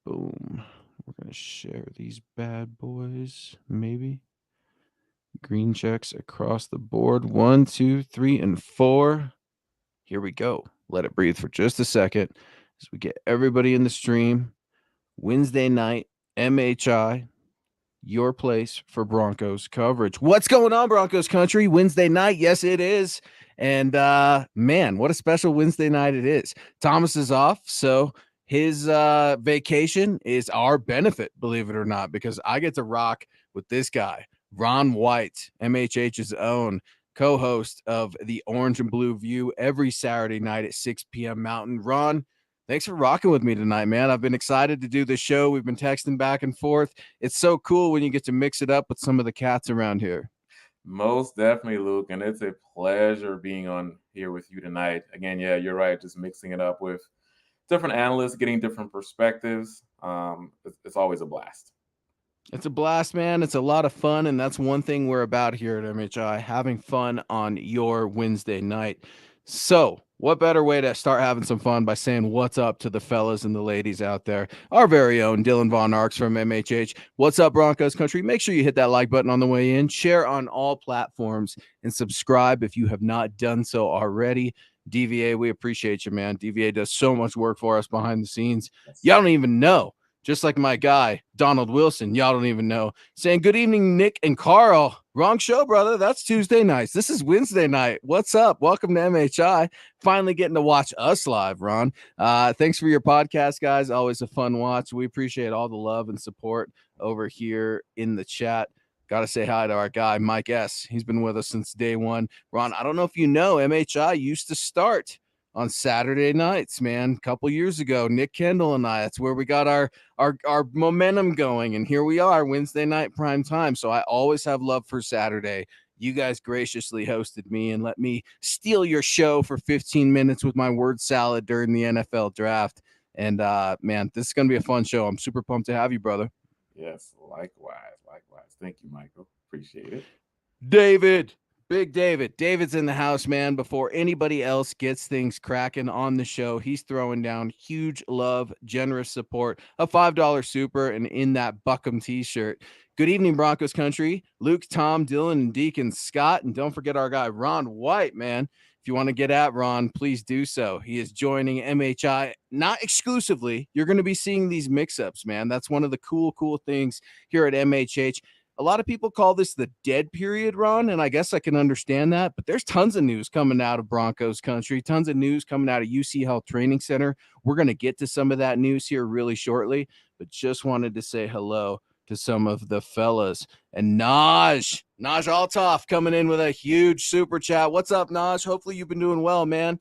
Boom. We're going to share these bad boys, maybe. Green checks across the board. 1, 2, 3, and 4. Here we go. Let it breathe for just a second as we get everybody in the stream. Wednesday night, MHI, your place for Broncos coverage. What's going on, Broncos country? Wednesday night, yes, it is. And man, what a special Wednesday night it is. Thomas is off, so his vacation is our benefit, believe it or not, because I get to rock with this guy, Ron White, MHH's own co-host of the Orange and Blue View every Saturday night at 6 p.m. Mountain. Ron, thanks for rocking with me tonight, man. I've been excited to do this show. We've been texting back and forth. It's so cool when you get to mix it up with some of the cats around here. Most definitely, Luke, and it's a pleasure being on here with you tonight. Again, yeah, you're right. Just mixing it up with different analysts, getting different perspectives. It's always a blast. It's a blast, man. It's a lot of fun, and that's one thing we're about here at MHI, having fun on your Wednesday night. So, what better way to start having some fun by saying what's up to the fellas and the ladies out there? Our very own Dylan Von Arks from MHH. What's up, Broncos country? Make sure you hit that like button on the way in, share on all platforms, and subscribe if you have not done so already. DVA, we appreciate you, man. DVA does so much work for us behind the scenes. Y'all don't even know. Just like my guy, Donald Wilson, y'all don't even know, saying, good evening, Nick and Carl. Wrong show, brother. That's Tuesday nights. This is Wednesday night. What's up? Welcome to MHI. Finally getting to watch us live, Ron. Thanks for your podcast, guys. Always a fun watch. We appreciate all the love and support over here in the chat. Got to say hi to our guy, Mike S. He's been with us since day one. Ron, I don't know if you know, MHI used to start on Saturday nights, man. A couple years ago, Nick Kendall and I, that's where we got our momentum going. And here we are, Wednesday night prime time. So I always have love for Saturday. You guys graciously hosted me and let me steal your show for 15 minutes with my word salad during the NFL draft. And man, this is gonna be a fun show. I'm super pumped to have you, brother. Yes, likewise, likewise. Thank you, Michael. Appreciate it. David. Big David. David's in the house, man. Before anybody else gets things cracking on the show, he's throwing down huge love, generous support, a $5 super, and in that Buckham t-shirt. Good evening, Broncos country. Luke, Tom, Dylan, and Deacon Scott. And don't forget our guy, Ron White, man. If you want to get at Ron, please do so. He is joining MHI, not exclusively. You're going to be seeing these mix-ups, man. That's one of the cool things here at MHH. A lot of people call this the dead period, Ron, and I guess I can understand that. But there's tons of news coming out of Broncos country, tons of news coming out of UC Health Training Center. We're going to get to some of that news here really shortly, but just wanted to say hello to some of the fellas. And Naj Altoff coming in with a huge super chat. What's up, Naj? Hopefully you've been doing well, man.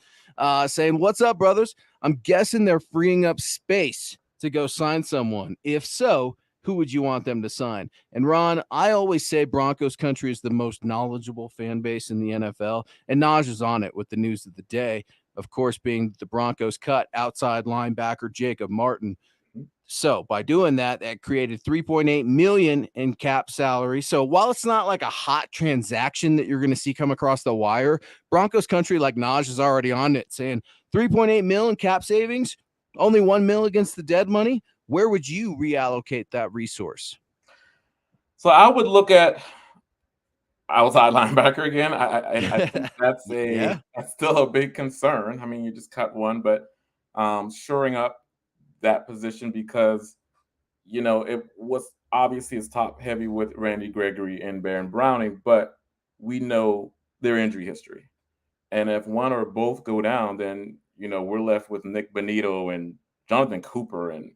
Saying, what's up, brothers? I'm guessing they're freeing up space to go sign someone. If so, who would you want them to sign? And Ron, I always say Broncos country is the most knowledgeable fan base in the NFL, and Naj is on it with the news of the day, of course, being the Broncos cut outside linebacker Jacob Martin. So by doing that, that created 3.8 million in cap salary. So while it's not like a hot transaction that you're going to see come across the wire, Broncos country, like Naj, is already on it, saying 3.8 million cap savings, only 1 mil against the dead money. Where would you reallocate that resource? So I would look at outside linebacker again. I think Yeah. that's still a big concern. I mean, you just cut one, but shoring up that position because it was obviously it's top heavy with Randy Gregory and Baron Browning, but we know their injury history. And if one or both go down, then we're left with Nick Bonito and Jonathan Cooper and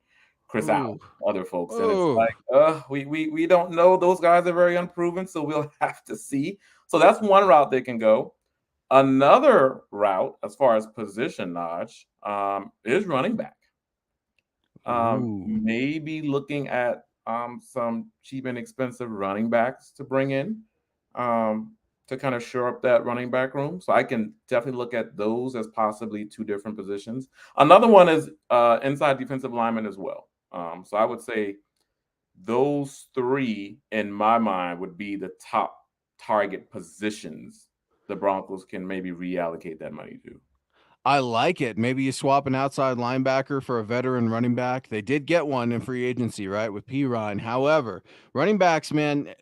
Chris Allen, Ooh. other folks. And it's Oh. like, we don't know. Those guys are very unproven, so we'll have to see. So that's one route they can go. Another route, as far as position notch, is running back. Ooh. Maybe looking at some cheap and expensive running backs to bring in to kind of shore up that running back room. So I can definitely look at those as possibly two different positions. Another one is inside defensive lineman as well. So I would say those three, in my mind, would be the top target positions the Broncos can maybe reallocate that money to. I like it. Maybe you swap an outside linebacker for a veteran running back. They did get one in free agency, right, with P. Ryan. However, running backs, man,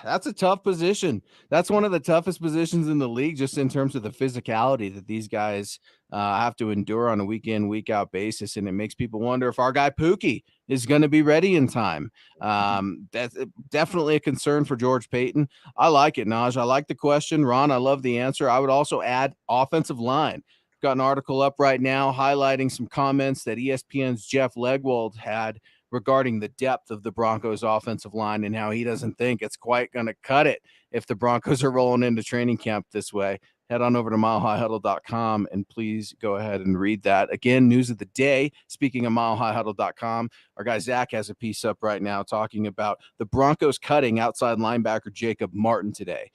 that's a tough position. That's one of the toughest positions in the league, just in terms of the physicality that these guys have to endure on a week in, week out basis. And it makes people wonder if our guy Pookie is going to be ready in time. That's definitely a concern for George Payton. I like it, Naj. I like the question. Ron, I love the answer. I would also add offensive line. Got an article up right now highlighting some comments that ESPN's Jeff Legwold had regarding the depth of the Broncos offensive line and how he doesn't think it's quite going to cut it if the Broncos are rolling into training camp this way. Head on over to milehighhuddle.com and please go ahead and read that. Again, news of the day. Speaking of milehighhuddle.com, our guy Zach has a piece up right now talking about the Broncos cutting outside linebacker Jacob Martin today.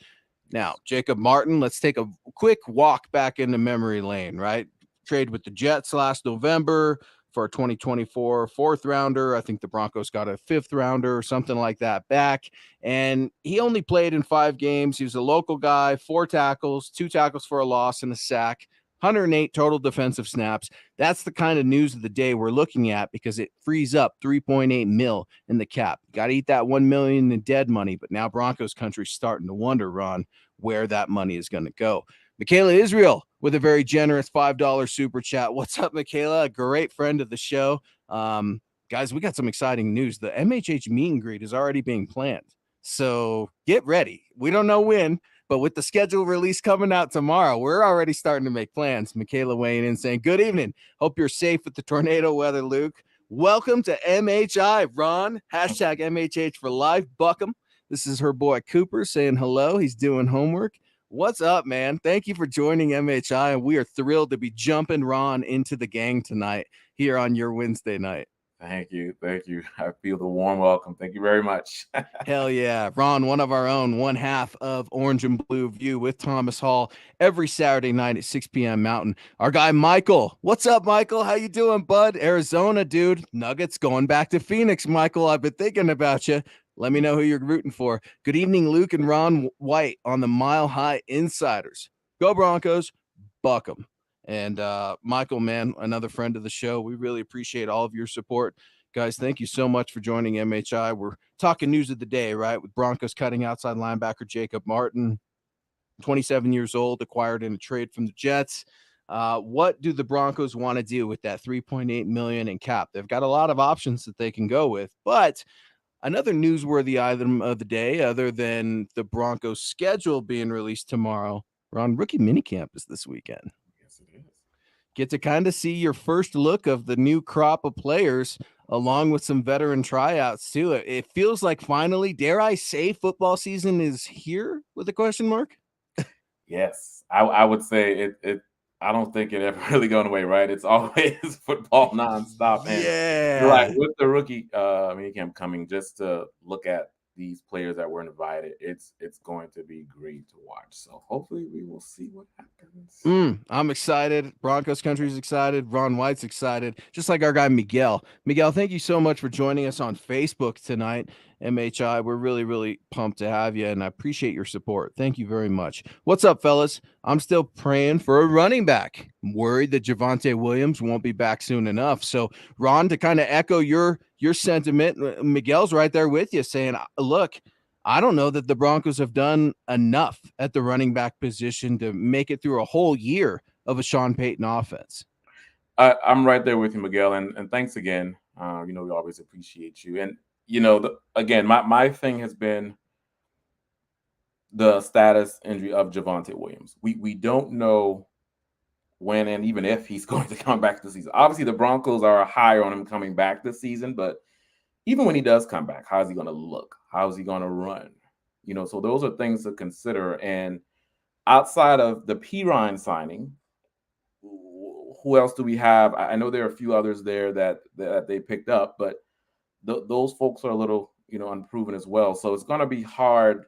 Now, Jacob Martin, let's take a quick walk back into memory lane, right? Trade with the Jets last November for a 2024 fourth rounder. I think the Broncos got a fifth rounder or something like that back. And he only played in 5 games. He was a local guy, 4 tackles, 2 tackles for a loss, and a sack. 108 total defensive snaps. That's the kind of news of the day we're looking at because it frees up 3.8 mil in the cap. Got to eat that 1 million in dead money, but now Broncos country's starting to wonder, Ron, where that money is going to go. Michaela Israel with a very generous $5 super chat. What's up, Michaela? A great friend of the show. Guys, we got some exciting news. The MHH meet and greet is already being planned. So get ready. We don't know when, but with the schedule release coming out tomorrow, we're already starting to make plans. Michaela weighing in saying, good evening. Hope you're safe with the tornado weather, Luke. Welcome to MHI, Ron. Hashtag MHH for life. Buckham. This is her boy Cooper saying hello. He's doing homework. What's up, man? Thank you for joining MHI, and we are thrilled to be jumping Ron into the gang tonight here on your Wednesday night. Thank you. Thank you. I feel the warm welcome. Thank you very much. Hell yeah. Ron, one of our own, one half of Orange and Blue View with Thomas Hall every Saturday night at 6 p.m. Mountain. Our guy, Michael. What's up, Michael? How you doing, bud? Arizona, dude. Nuggets going back to Phoenix, Michael. I've been thinking about you. Let me know who you're rooting for. Good evening, Luke and Ron White on the Mile High Insiders. Go Broncos. Buck 'em. And Michael, man, another friend of the show. We really appreciate all of your support. Guys, thank you so much for joining MHI. We're talking news of the day, right? With Broncos cutting outside linebacker Jacob Martin, 27 years old, acquired in a trade from the Jets. What do the Broncos want to do with that 3.8 million in cap? They've got a lot of options that they can go with, but another newsworthy item of the day, other than the Broncos schedule being released tomorrow, Ron, rookie minicamp is this weekend. Yes, it is. Get to kind of see your first look of the new crop of players along with some veteran tryouts too. It feels like finally, dare I say, football season is here with a question mark. Yes, I would say it. I don't think it ever really going away, right? It's always football nonstop, and you're right Yeah. with the rookie minicamp coming. Just to look at these players that were invited, it's going to be great to watch. So hopefully we will see what happens. I'm excited. Broncos country's excited. Ron White's excited. Just like our guy Miguel. Miguel, thank you so much for joining us on Facebook tonight. MHI, we're really, really pumped to have you, and I appreciate your support. Thank you very much. What's up, fellas? I'm still praying for a running back. I'm worried that Javonte Williams won't be back soon enough. So, Ron, to kind of echo your sentiment, Miguel's right there with you, saying, "Look, I don't know that the Broncos have done enough at the running back position to make it through a whole year of a Sean Payton offense." I'm right there with you, Miguel, and thanks again. We always appreciate you. And again, my thing has been the status injury of Javonte Williams. We don't know when and even if he's going to come back this season. Obviously, the Broncos are higher on him coming back this season, but even when he does come back, how is he going to look? How is he going to run? So those are things to consider. And outside of the P. Ryan signing, who else do we have? I know there are a few others there that they picked up, but those folks are a little, unproven as well. So it's going to be hard,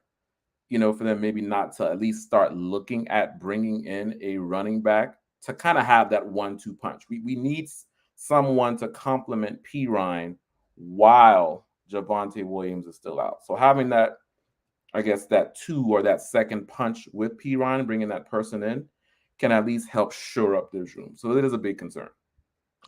for them maybe not to at least start looking at bringing in a running back to kind of have that 1-2 punch. We need someone to complement P. Ryan while Javonte Williams is still out. So having that, I guess, that 2 or that second punch with P. Ryan, bringing that person in, can at least help shore up this room. So it is a big concern.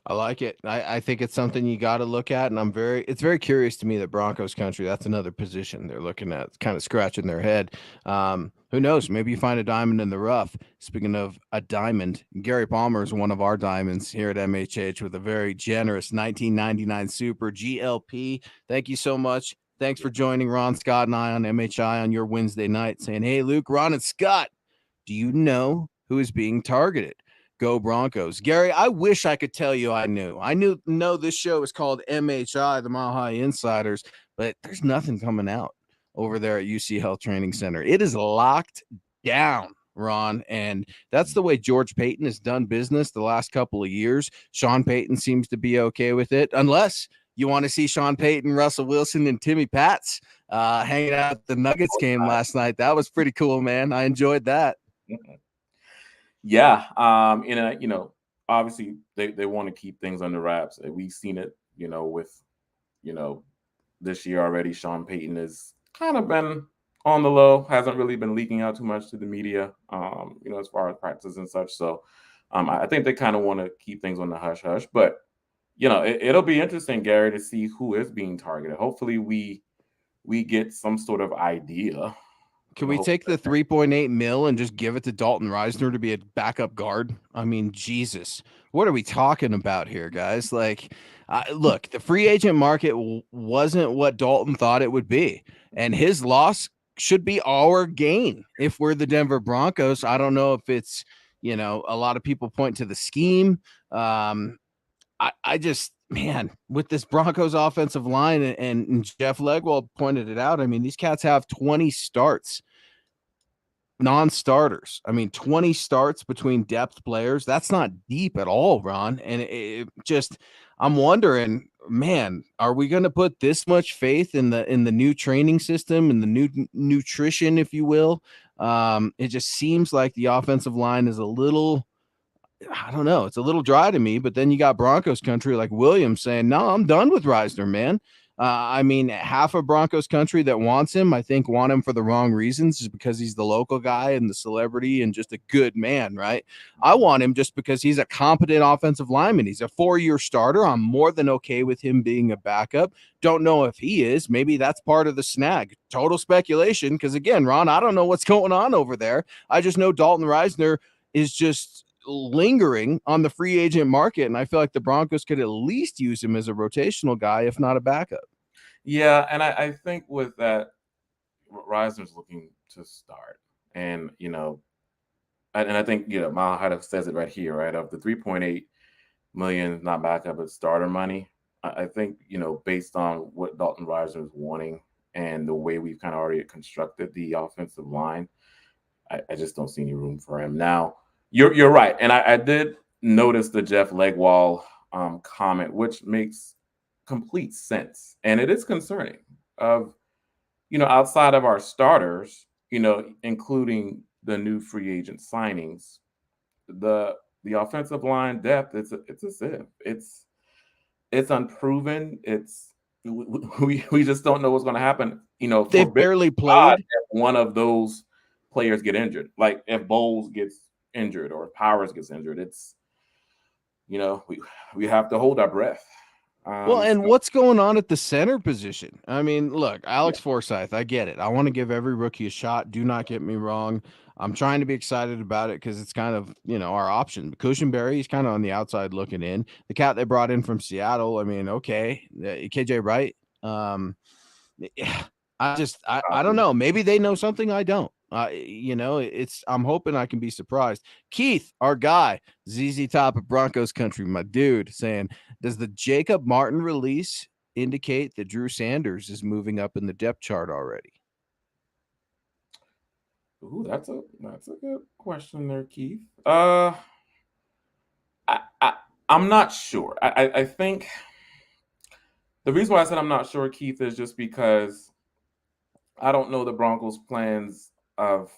I like it. I think it's something you got to look at, and it's very curious to me that Broncos country. That's another position they're looking at, kind of scratching their head. Who knows? Maybe you find a diamond in the rough. Speaking of a diamond, Gary Palmer is one of our diamonds here at MHH with a very generous 1999 Super GLP. Thank you so much. Thanks for joining Ron, Scott, and I on MHI on your Wednesday night, saying, "Hey, Luke, Ron, and Scott, do you know who is being targeted? Go Broncos." Gary, I wish I could tell you I knew. Know this show is called MHI, the Mile High Insiders, but there's nothing coming out over there at UC Health Training Center. It is locked down, Ron, and that's the way George Payton has done business the last couple of years. Sean Payton seems to be okay with it, unless you want to see Sean Payton, Russell Wilson, and Timmy Pats hanging out at the Nuggets game last night. That was pretty cool, man. I enjoyed that. Yeah, obviously they want to keep things under wraps. We've seen it, with you know this year already. Sean Payton has kind of been on the low, hasn't really been leaking out too much to the media, as far as practices and such. So, I think they kind of want to keep things on the hush hush. But it'll be interesting, Gary, to see who is being targeted. Hopefully, we get some sort of idea. Can we take the 3.8 mil and just give it to Dalton Reisner to be a backup guard? I mean, Jesus, what are we talking about here, guys? Like, look, the free agent market wasn't what Dalton thought it would be, and his loss should be our gain if we're the Denver Broncos. I don't know if it's, a lot of people point to the scheme. I just, man, with this Broncos offensive line, and Jeff Legwold pointed it out. I mean, these cats have 20 starts, non-starters. I mean, 20 starts between depth players. That's not deep at all, Ron. And it just, I'm wondering, man, are we going to put this much faith in the new training system and the new nutrition, if you will? It just seems like the offensive line is a little, I don't know. It's a little dry to me, but then you got Broncos country like Williams saying, "No, I'm done with Reisner, man." I mean, half of Broncos country that wants him, I think, want him for the wrong reasons, just because he's the local guy and the celebrity and just a good man, right? I want him just because he's a competent offensive lineman. He's a 4-year starter. I'm more than okay with him being a backup. Don't know if he is. Maybe that's part of the snag. Total speculation, because again, Ron, I don't know what's going on over there. I just know Dalton Reisner is just lingering on the free agent market, and I feel like the Broncos could at least use him as a rotational guy, if not a backup. Yeah, and I think with that, Reisner's looking to start, and and I think Mile High says it right here, right? Of the 3.8 million, not backup, but starter money. I think based on what Dalton Reisner is wanting and the way we've kind of already constructed the offensive line, I just don't see any room for him now. You're right, and I did notice the Jeff Legwall comment, which makes complete sense, and it is concerning. Of outside of our starters, including the new free agent signings, the offensive line depth, it's a sieve. It's unproven. We just don't know what's going to happen. They've barely played. One of those players get injured, like if Bowles gets injured or if Powers gets injured, it's we have to hold our breath. Well, and what's going on at the center position? I mean, look, Alex Forsyth, I get it. I want to give every rookie a shot. Do not get me wrong. I'm trying to be excited about it because it's kind of, our option. Cushenberry, he's kind of on the outside looking in. The cat they brought in from Seattle, I mean, okay. KJ Wright. I don't know. Maybe they know something I don't. I'm hoping I can be surprised. Keith, our guy, ZZ Top of Broncos country, my dude, saying, does the Jacob Martin release indicate that Drew Sanders is moving up in the depth chart already? Ooh, that's a good question there, Keith. I'm not sure. I think the reason why I said I'm not sure, Keith, is just because I don't know the Broncos' plans of.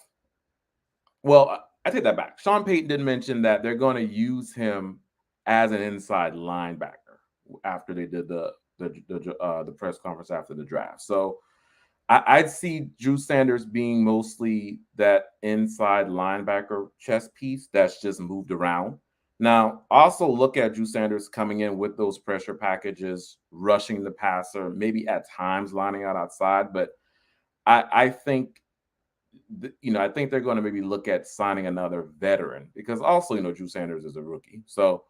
Well, I take that back. Sean Payton did mention that they're going to use him as an inside linebacker after they did the press conference after the draft. So I'd see Drew Sanders being mostly that inside linebacker chess piece that's just moved around. Now, also look at Drew Sanders coming in with those pressure packages, rushing the passer, maybe at times lining out outside. But I think, I think they're going to maybe look at signing another veteran because also, Drew Sanders is a rookie. So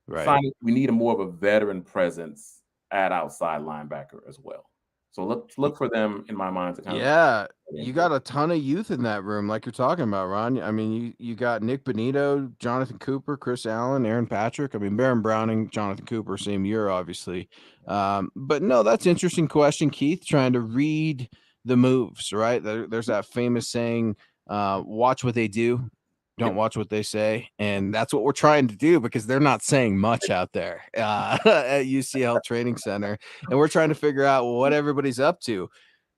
Right. we need a more of a veteran presence at outside linebacker as well. So look for them in my mind to kind of Yeah, you into it. got a ton of youth in that room, like you're talking about, Ron. I mean, you got Nick Benito, Jonathan Cooper, Chris Allen, Aaron Patrick. I mean, Baron Browning, Jonathan Cooper, same year, obviously. But no, that's an interesting question, Keith. Trying to read the moves, right? There's that famous saying, "Watch what they do, don't Yep. watch what they say," and that's what we're trying to do because they're not saying much out there at UCL Training Center, and we're trying to figure out what everybody's up to.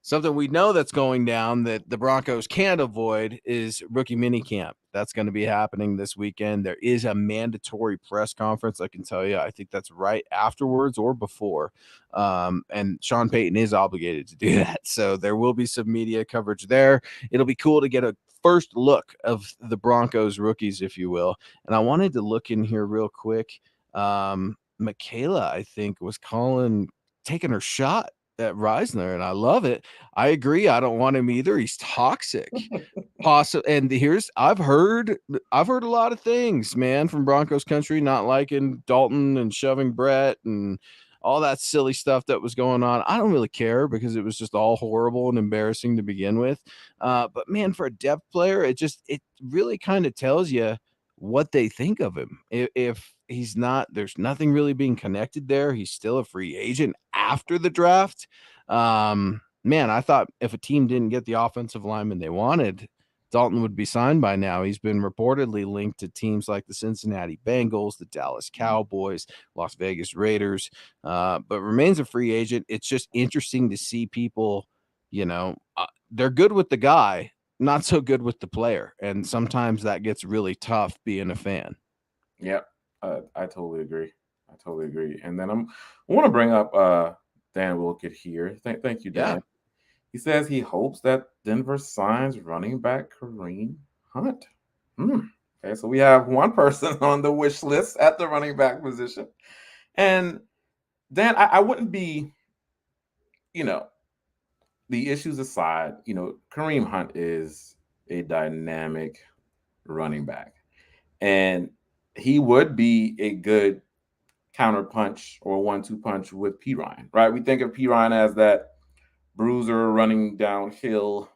Something we know that's going down that the Broncos can't avoid is rookie minicamp. That's going to be happening this weekend. There is a mandatory press conference. I can tell you, I think that's right afterwards or before. And Sean Payton is obligated to do that. So there will be some media coverage there. It'll be cool to get a first look of the Broncos rookies, if you will. And I wanted to look in here real quick. Michaela, I think, was taking her shot at Reisner, and I love it. I agree. I don't want him either. He's toxic. And here's I've heard a lot of things, man, from Broncos country, not liking Dalton and shoving Brett and all that silly stuff that was going on. I don't really care because it was just all horrible and embarrassing to begin with. But man, for a depth player, it really kind of tells you what they think of him. If he's not, there's nothing really being connected there. He's still a free agent after the draft. Man, I thought if a team didn't get the offensive lineman they wanted, Dalton would be signed by now. He's been reportedly linked to teams like the Cincinnati Bengals, the Dallas Cowboys, Las Vegas Raiders, but remains a free agent. It's just interesting to see people, they're good with the guy, not so good with the player. And sometimes that gets really tough being a fan. Yep. I totally agree. I totally agree. And then I want to bring up Dan Wilkett here. Thank you, Yeah. Dan. He says he hopes that Denver signs running back Kareem Hunt. Hmm. Okay, so we have one person on the wish list at the running back position. And Dan, I wouldn't be, you know, the issues aside, Kareem Hunt is a dynamic running back. And he would be a good counter punch or 1-2 punch with P Ryan, right? We think of P Ryan as that bruiser running downhill.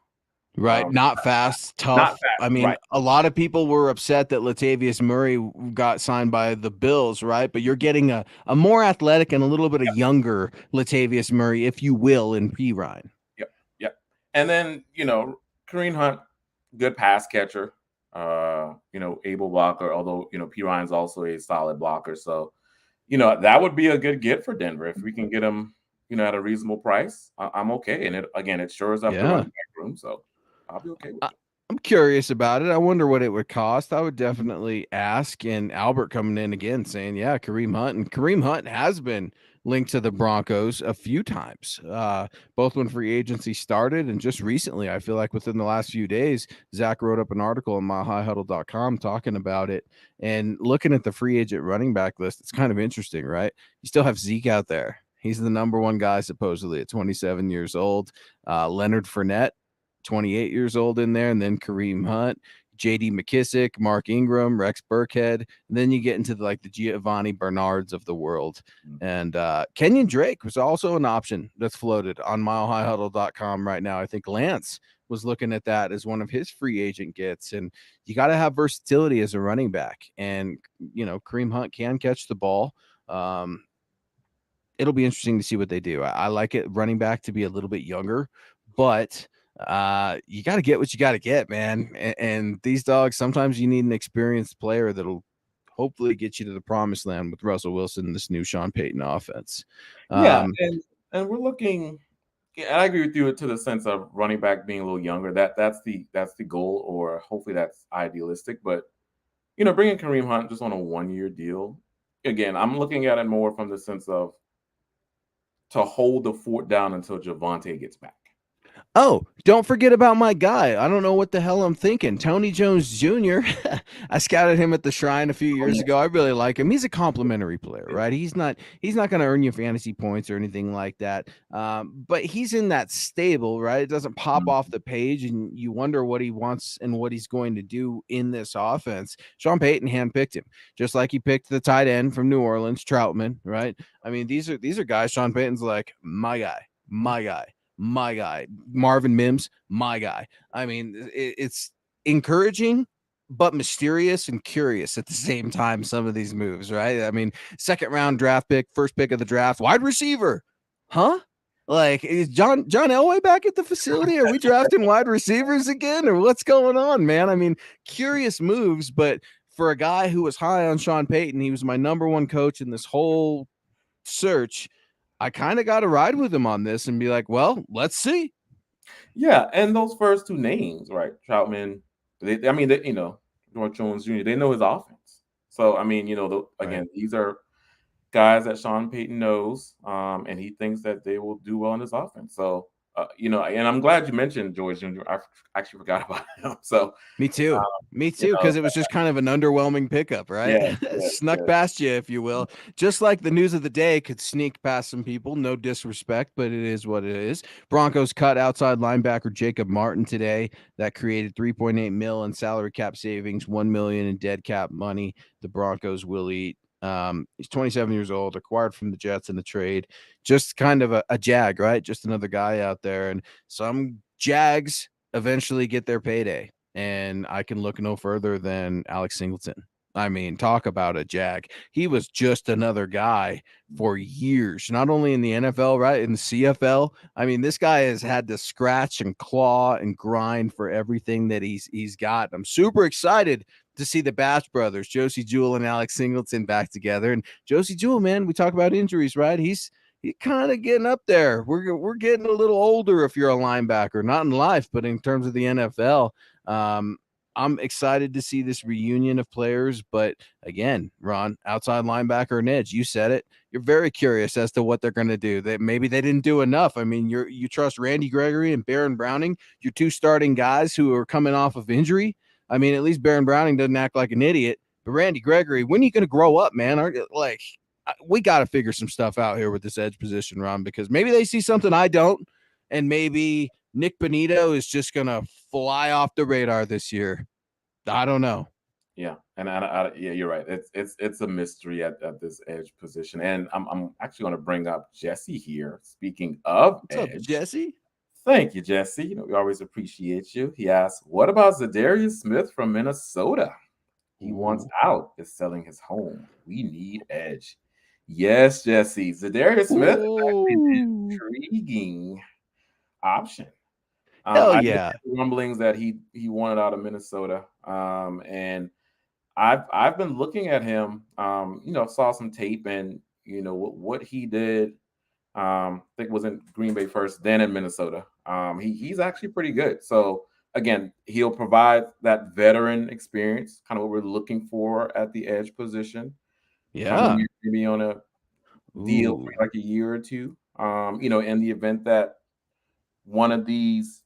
Right, Um, not fast, not tough. I fast, mean, right? a lot of people were upset that Latavius Murray got signed by the Bills, right? But you're getting a more athletic and a little bit of younger Latavius Murray, if you will, in P. Ryan. Yep, yep. And then Kareem Hunt, good pass catcher. Able blocker. Although P Ryan's also a solid blocker, so that would be a good get for Denver if we can get him, at a reasonable price. I'm okay, and it shores up the Yeah. running back room, so I'll be okay with I, it. I'm curious about it. I wonder what it would cost. I would definitely ask. And Albert coming in again saying, yeah, Kareem Hunt. And Kareem Hunt has been linked to the Broncos a few times, both when free agency started and just recently. I feel like within the last few days, Zach wrote up an article on myhighhuddle.com talking about it. And looking at the free agent running back list, it's kind of interesting, right? You still have Zeke out there. He's the number one guy, supposedly at 27 years old. Leonard Fournette, 28 years old in there, and then Kareem Hunt, JD McKissick, Mark Ingram, Rex Burkhead. And then you get into the Giovanni Bernards of the world. And Kenyon Drake was also an option that's floated on milehighhuddle.com right now. I think Lance was looking at that as one of his free agent gets. And you got to have versatility as a running back. And, Kareem Hunt can catch the ball. It'll be interesting to see what they do. I like it running back to be a little bit younger, but you got to get what you got to get, man. And these dogs, sometimes you need an experienced player that'll hopefully get you to the promised land with Russell Wilson and this new Sean Payton offense. Yeah, Um, and we're looking. Yeah, and I agree with you to the sense of running back being a little younger. That's the goal, or hopefully that's idealistic. But bringing Kareem Hunt just on a 1-year deal. Again, I'm looking at it more from the sense of to hold the fort down until Javante gets back. Oh, don't forget about my guy. I don't know what the hell I'm thinking. Tony Jones Jr. I scouted him at the Shrine a few Oh, years yeah. ago. I really like him. He's a complimentary player, right? He's not going to earn you fantasy points or anything like that. But he's in that stable, right? It doesn't pop off the page, and you wonder what he wants and what he's going to do in this offense. Sean Payton handpicked him, just like he picked the tight end from New Orleans, Troutman, right? I mean, these are guys. Sean Payton's like my guy, my guy, my guy. Marvin Mims, my guy. I mean, it's encouraging but mysterious and curious at the same time, some of these moves, right? I mean, second round draft pick, first pick of the draft, wide receiver. Huh? Like, is John Elway back at the facility? Are we drafting wide receivers again? Or what's going on, man? I mean, curious moves, but for a guy who was high on Sean Payton, he was my number one coach in this whole search. I kind of got to ride with him on this and be like, well, let's see. Yeah, and those first two names, right? Troutman, I mean, George Jones Jr., they know his offense. So, I mean, Right. again, these are guys that Sean Payton knows, and he thinks that they will do well in his offense. So, and I'm glad you mentioned George Jr. Actually forgot about him. So, Me too. um, Me you too, know, because it was just kind of an underwhelming pickup, right? yeah, yeah, Snuck yeah. past you, if you will. Just like the news of the day could sneak past some people. No disrespect, but it is what it is. Broncos cut outside linebacker Jacob Martin today. That created 3.8 mil in salary cap savings, 1 million in dead cap money. The Broncos will eat. He's 27 years old, acquired from the Jets in the trade. Just kind of a jag, right? Just another guy out there. And some Jags eventually get their payday, and I can look no further than Alex Singleton. I mean, talk about a jag. He was just another guy for years, not only in the NFL, right? In the CFL. I mean, this guy has had to scratch and claw and grind for everything that he's got. I'm super excited to see the Bash brothers, Josie Jewell and Alex Singleton, back together. And Josie Jewell, man, we talk about injuries, right? He's kind of getting up there. We're getting a little older if you're a linebacker, not in life, but in terms of the NFL. Um, I'm excited to see this reunion of players, but again, Ron, outside linebacker and edge, you said it. You're very curious as to what they're going to do. That maybe they didn't do enough. I mean, you trust Randy Gregory and Baron Browning, your two starting guys who are coming off of injury. I mean, at least Baron Browning doesn't act like an idiot. But Randy Gregory, when are you going to grow up, man? Like, we got to figure some stuff out here with this edge position, Ron, because maybe they see something I don't, and maybe Nick Benito is just going to fly off the radar this year. I don't know. Yeah, and yeah, you're right. It's a mystery at this edge position, and I'm actually going to bring up Jesse here. Speaking of What's up, edge, Jesse? thank you, Jesse. We always appreciate you. He asks, "What about Zadarius Smith from Minnesota? He wants Ooh. out. Is selling his home. We need edge." Yes, Jesse. Zadarius Smith is actually Ooh. an intriguing option. Hell I did yeah. hear rumblings that he wanted out of Minnesota, and I've been looking at him. Saw some tape, and what he did. I think it was in Green Bay first, then in Minnesota. He's actually pretty good. So again, he'll provide that veteran experience, kind of what we're looking for at the edge position. Coming Yeah. in maybe on a deal Ooh. for like a year or two. In the event that one of these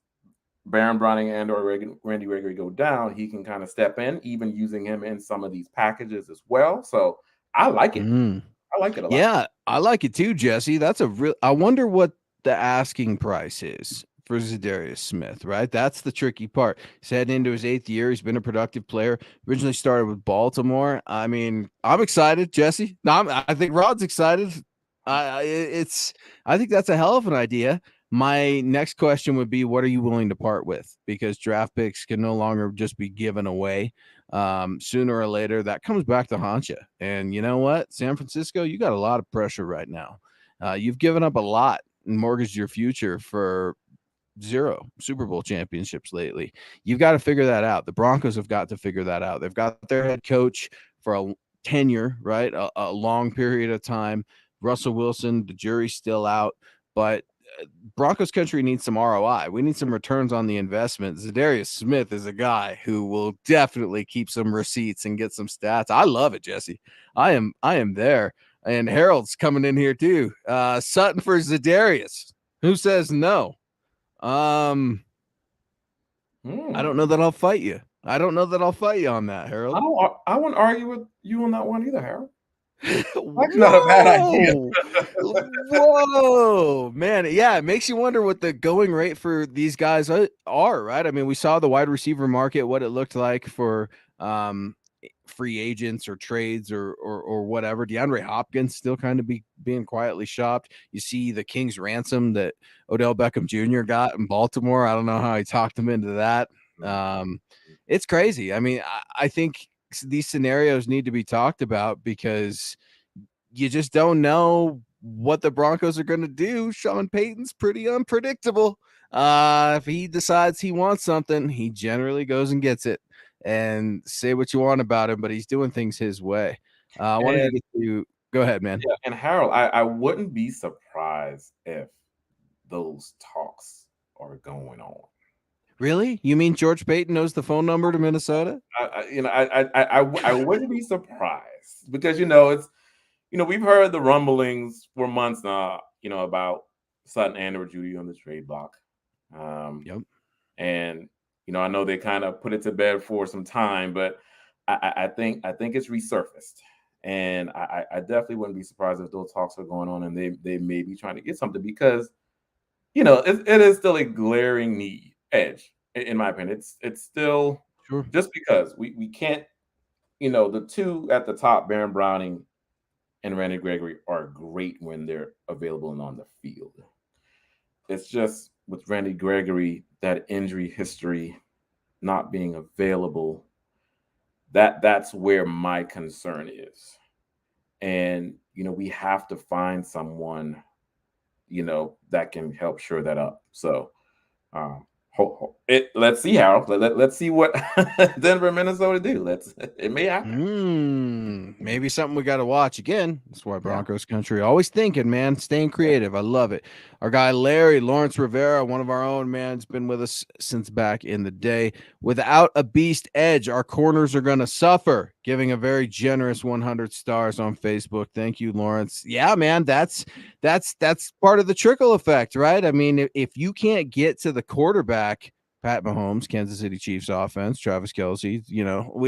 Baron Browning and or Randy Gregory go down, he can kind of step in, even using him in some of these packages as well. So I like it. Mm. I like it a lot. Yeah, I like it too, Jesse. That's a real. I wonder what the asking price is for Zadarius Smith. Right, that's the tricky part. He's heading into his 8th year. He's been a productive player. Originally started with Baltimore. I mean, I'm excited, Jesse. No, I think Rod's excited. It's. I think that's a hell of an idea. My next question would be, what are you willing to part with? Because draft picks can no longer just be given away. Sooner or later that comes back to haunt you. And you know what, San Francisco, you got a lot of pressure right now. You've given up a lot and mortgaged your future for 0 Super Bowl championships lately. You've got to figure that out. The Broncos have got to figure that out. They've got their head coach for a tenure, right? A long period of time. Russell Wilson, the jury's still out, but Broncos country needs some ROI. We need some returns on the investment. Zadarius Smith is a guy who will definitely keep some receipts and get some stats. I love it, Jesse. I am there. And Harold's coming in here too. Sutton for Zadarius. Who says no? Um, I don't know Hmm. that I'll fight you. I don't know that I'll fight you on that, Harold. I wouldn't argue with you on that one either, Harold. Actually, not a bad idea. Whoa! Whoa, man. Yeah, it makes you wonder what the going rate for these guys are, right? I mean, we saw the wide receiver market, what it looked like for um free agents or trades or whatever. DeAndre Hopkins still kind of being quietly shopped. You see the King's ransom that Odell Beckham Jr. got in Baltimore. I don't know how he talked him into that. Um, it's crazy. I mean, I think these scenarios need to be talked about because you just don't know what the Broncos are going to do. Sean Payton's pretty unpredictable. If he decides he wants something, he generally goes and gets it. And say what you want about him, but he's doing things his way. I wanted to And get to go ahead, man. yeah, and Harold, I wouldn't be surprised if those talks are going on. Really? You mean George Payton knows the phone number to Minnesota? I wouldn't be surprised because it's we've heard the rumblings for months now, about Sutton and Judy on the trade block. Um, Yep. and I know they kind of put it to bed for some time, but I think it's resurfaced, and I definitely wouldn't be surprised if those talks are going on and they may be trying to get something because it is still a glaring need edge in my opinion. It's still Sure. just because we can't the two at the top, Baron Browning and Randy Gregory, are great when they're available and on the field. It's just with Randy Gregory, that injury history not being available, that's where my concern is. And we have to find someone, that can help shore that up. So let's see how let's see what Denver, Minnesota do. It may happen. Maybe something we got to watch again. That's why Yeah. Broncos country always thinking, man, staying creative. I love it. Our guy Larry Lawrence Rivera, one of our own, man, has been with us since back in the day. Without a beast edge, our corners are going to suffer. Giving a very generous 100 stars on Facebook. Thank you, Lawrence. Yeah, man, that's part of the trickle effect, right? I mean, if you can't get to the quarterback, Pat Mahomes, Kansas City Chiefs offense, Travis Kelce,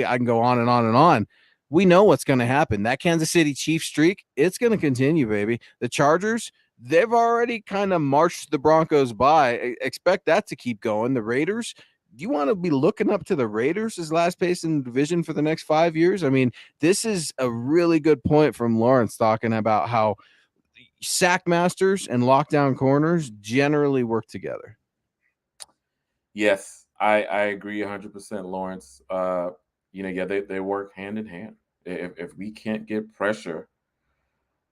I can go on and on and on. We know what's going to happen. That Kansas City Chiefs streak, it's going to continue, baby. The Chargers, they've already kind of marched the Broncos by. Expect that to keep going. The Raiders, do you want to be looking up to the Raiders as last place in the division for the next 5 years? I mean, this is a really good point from Lawrence talking about how sack masters and lockdown corners generally work together. Yes, I agree 100%, Lawrence. Yeah, they work hand in hand. If we can't get pressure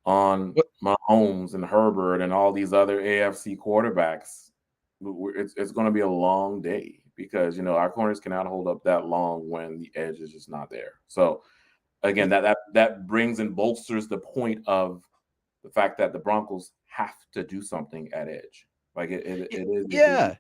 on Mahomes and Herbert and all these other AFC quarterbacks, it's going to be a long day because our corners cannot hold up that long when the edge is just not there. So again, that brings and bolsters the point of the fact that the Broncos have to do something at edge. Like it is a big. Yeah.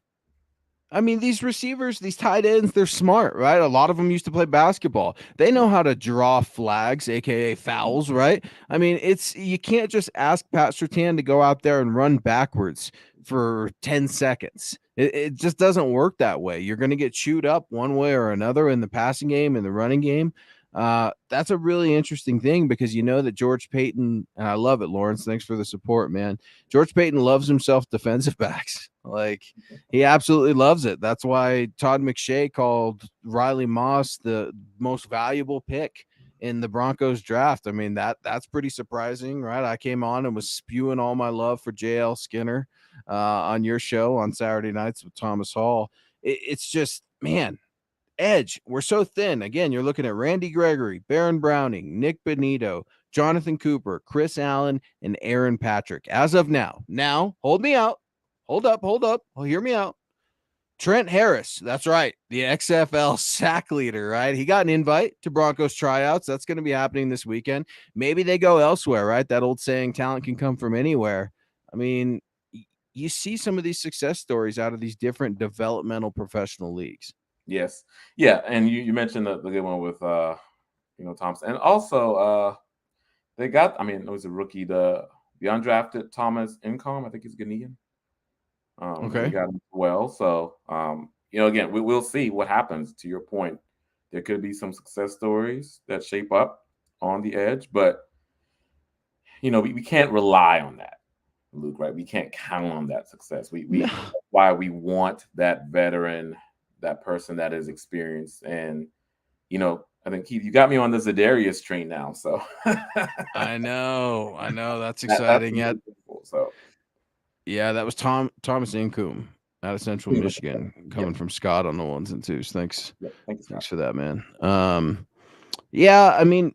I mean, these receivers, these tight ends, they're smart, right? A lot of them used to play basketball. They know how to draw flags, aka fouls, right? I mean, you can't just ask Pat Surtain to go out there and run backwards for 10 seconds. It just doesn't work that way. You're going to get chewed up one way or another in the passing game, in the running game. That's a really interesting thing because you know that George Payton, and I love it, Lawrence. Thanks for the support, man. George Payton loves himself defensive backs. Like, he absolutely loves it. That's why Todd McShay called Riley Moss the most valuable pick in the Broncos draft. I mean, that's pretty surprising, right? I came on and was spewing all my love for JL Skinner on your show on Saturday nights with Thomas Hall. It's just, man, edge. We're so thin. Again, you're looking at Randy Gregory, Baron Browning, Nick Benito, Jonathan Cooper, Chris Allen, and Aaron Patrick. As of now. Now, hold me out. Hold up, hold up. Well, hear me out. Trent Harris, that's right, the XFL sack leader, right? He got an invite to Broncos tryouts. That's going to be happening this weekend. Maybe they go elsewhere, right? That old saying, talent can come from anywhere. I mean, you see some of these success stories out of these different developmental professional leagues. Yes. Yeah, and you mentioned the good one with Thompson. And also they got, I mean, it was a rookie, the undrafted Thomas Incom, I think he's Ghanaian. They Okay. got him well. So, again, we'll see what happens. To your point, there could be some success stories that shape up on the edge, but we can't rely on that, Luke. Right? We can't count on that success. No. That's why we want that veteran, that person that is experienced, and I think Keith, you got me on the Zedarius train now. So I know. I know. That's that's exciting. Yeah. really cool. So Yeah, that was Thomas Incoom out of Central Michigan, yep, coming from Scott on the ones and twos. Thanks. yep. Thank you, Scott. Thanks for that, man. Yeah, I mean,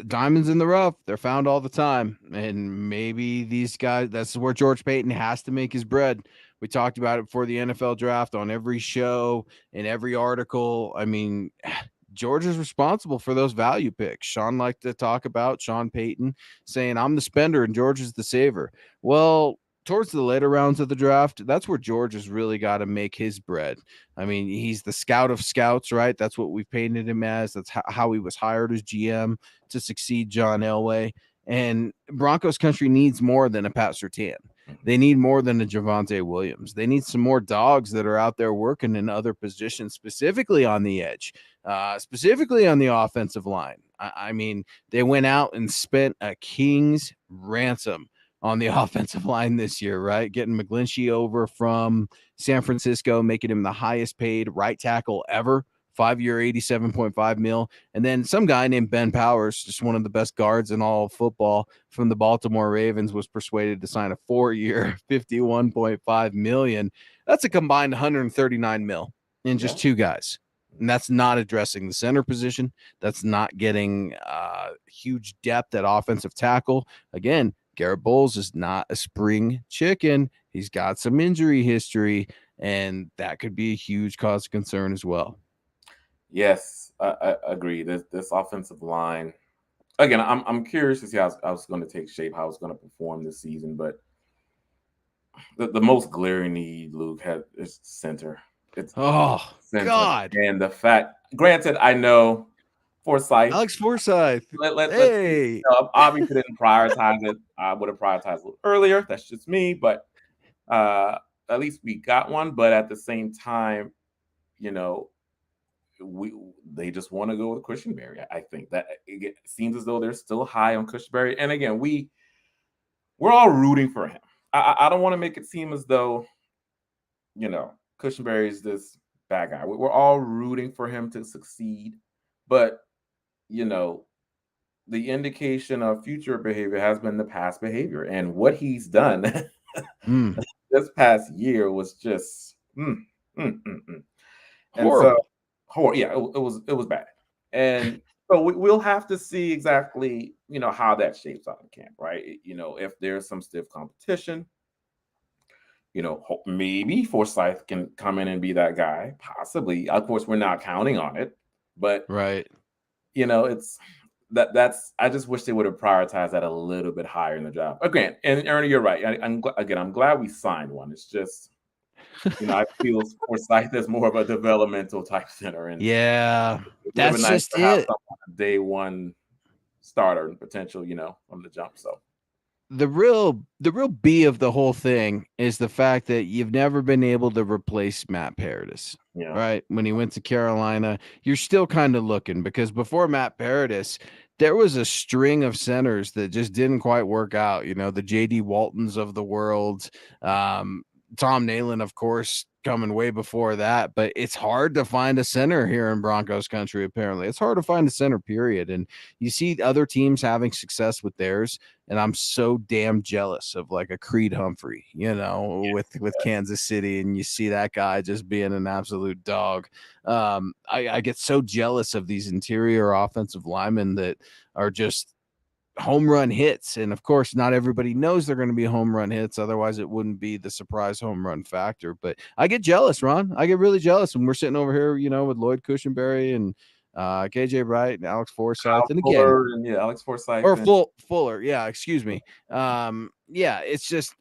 diamonds in the rough, they're found all the time. And maybe these guys, that's where George Payton has to make his bread. We talked about it before the NFL draft on every show, in every article. I mean, George is responsible for those value picks. Sean liked to talk about Sean Payton saying, I'm the spender and George is the saver. Well, towards the later rounds of the draft, that's where George has really got to make his bread. I mean, he's the scout of scouts, right? That's what we've painted him as. That's how he was hired as GM to succeed John Elway. And Broncos country needs more than a Pat Surtain. They need more than a Javonte Williams. They need some more dogs that are out there working in other positions, specifically on the edge, specifically on the offensive line. I mean, they went out and spent a king's ransom on the offensive line this year, right? Getting McGlinchey over from San Francisco, making him the highest paid right tackle ever. 5-year, 87.5 mil. And then some guy named Ben Powers, just one of the best guards in all of football from the Baltimore Ravens, was persuaded to sign a 4-year, 51.5 million. That's a combined 139 mil in Yeah. just two guys. And that's not addressing the center position. That's not getting huge depth at offensive tackle. Again, Garrett Bowles is not a spring chicken. He's got some injury history, and that could be a huge cause of concern as well. Yes, I agree. This offensive line. Again, I'm curious to see how it's going to take shape, how it's going to perform this season. But the most glaring need Luke has is center. It's Oh, center, God. and the fact. Granted, I know Forsyth. Alex Forsyth. Let's see. Hey. Obviously, didn't prioritize it. I would have prioritized a little earlier. That's just me. But uh, at least we got one. But at the same time, you know, we they just want to go with Cushionberry. I think that it seems as though they're still high on Cushionberry. And again, we're all rooting for him. I don't want to make it seem as though Cushionberry is this bad guy. We're all rooting for him to succeed, but you know the indication of future behavior has been the past behavior, and what he's done Mm, this past year was just mm, mm, mm. And so horrible. yeah, it was bad. And so we'll have to see exactly, how that shapes out in camp, right? If there's some stiff competition, maybe Forsyth can come in and be that guy, possibly. Of course, we're not counting on it, but Right. it's that's. I just wish they would have prioritized that a little bit higher in the job. Again, and Ernie, you're right. I'm glad we signed one. It's just, I feel Forsyth is more of a developmental type center, and Yeah. it would have been That's nice just to have it. someone day one starter and potential, from the jump. So The real B of the whole thing is the fact that you've never been able to replace Matt Paradis. yeah, Right? When he went to Carolina, you're still kind of looking, because before Matt Paradis, there was a string of centers that just didn't quite work out. The JD Waltons of the world, um, Tom Nalen, of course, coming way before that. But it's hard to find a center here in Broncos country. Apparently, it's hard to find a center, period. And you see other teams having success with theirs, and I'm so damn jealous of like a Creed Humphrey, with Kansas City, and you see that guy just being an absolute dog. I get so jealous of these interior offensive linemen that are just home run hits. And of course, not everybody knows they're going to be home run hits. Otherwise, it wouldn't be the surprise home run factor. But I get jealous, Ron. I get really jealous when we're sitting over here, with Lloyd Cushenberry and KJ Wright and Alex Forsyth. Kyle And again, Fuller and Alex Forsyth or and Fuller, yeah, excuse me. Yeah, it's just